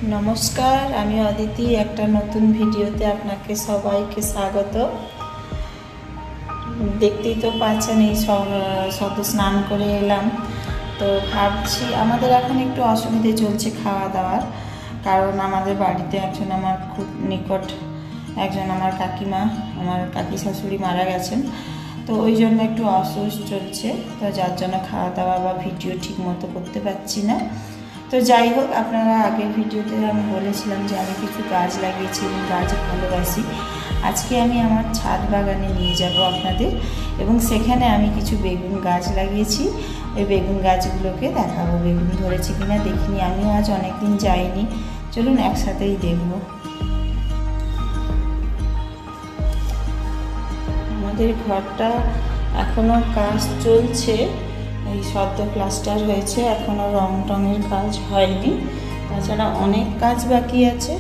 নমস্কার, আমি অদিতি। একটা নতুন ভিডিওতে আপনাকে সবাইকে স্বাগত। দেখতেই তো পাচ্ছেন, এই সব স্নান করে এলাম। তো ভাবছি আমাদের এখন একটু অসুবিধে চলছে খাওয়া দাওয়ার, কারণ আমাদের বাড়িতে আমার খুব নিকট একজন আমার কাকিমা, আমার কাকি শাশুড়ি মারা গেছেন। তো ওই জন্য একটু অসুস্থ চলছে, তো যার জন্য খাওয়া দাওয়া বা ভিডিও ঠিক মতো করতে পারছি না। তো যাই হোক, আপনারা আগের ভিডিওতে আমি বলেছিলাম যে আমি কিছু গাছ লাগিয়েছি এবং গাছ ভালোবাসি। আজকে আমি আমার ছাদ বাগানে নিয়ে যাব আপনাদের, এবং সেখানে আমি কিছু বেগুন গাছ লাগিয়েছি। ওই বেগুন গাছগুলোকে দেখাবো, বেগুন ধরেছে কিনা দেখিনি। আমিও আজ অনেক দিন যাইনি, চলুন একসাথেই দেখব। আমাদের ঘরটা এখনও কাজ চলছে, এই সদ্য প্লাস্টার হয়েছে, এখনও রং টঙের কাজ হয়নি। তাছাড়া অনেক কাজ বাকি আছে,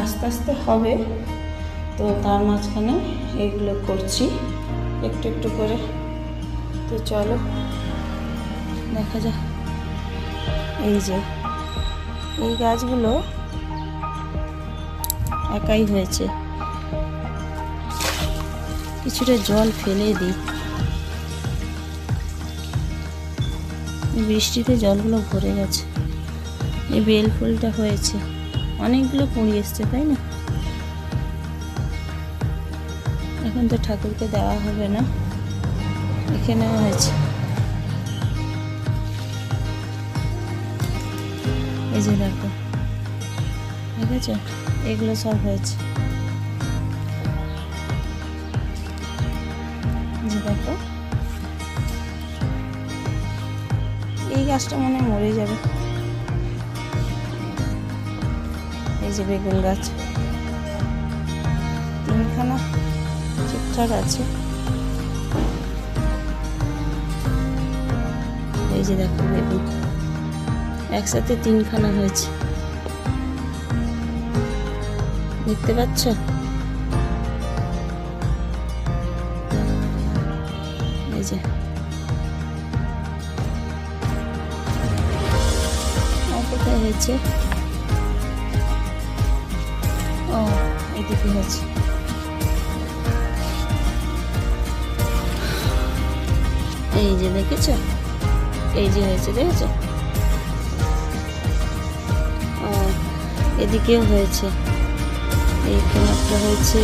আস্তে আস্তে হবে। তো তার মাঝখানে এগুলো করছি একটু একটু করে। তো চলো দেখা যাক। এই যে এই গাছগুলো একাই হয়েছে, কিছুটা জল ফেলে দিই। বৃষ্টিতে জলগুলো ভরে গেছে। এই বেল ফুলটা হয়েছে, অনেকগুলো কুঁড়ি এসছে, তাই না? এখন তো ঠাকুরকে দেওয়া হবে না। এখানেও হয়েছে, এই যে দেখো, ঠিক আছে, এগুলো সব হয়েছে। যে দেখো, এই গাছটা মনে মরে যাবে। এই যে বেগুন গাছ তিনখানা ঠিকঠাক আছে। এই যে দেখো, বেগুন একসাথে তিনখানা হয়েছে, দেখতে পাচ্ছ? এই যে কোথায় হয়েছে? ও, এদিকে হয়েছে। এই যে দেখেছ, এই যে হয়েছে, দেখেছ? ও, এদিকেও হয়েছে, এইখানে একটা হয়েছে।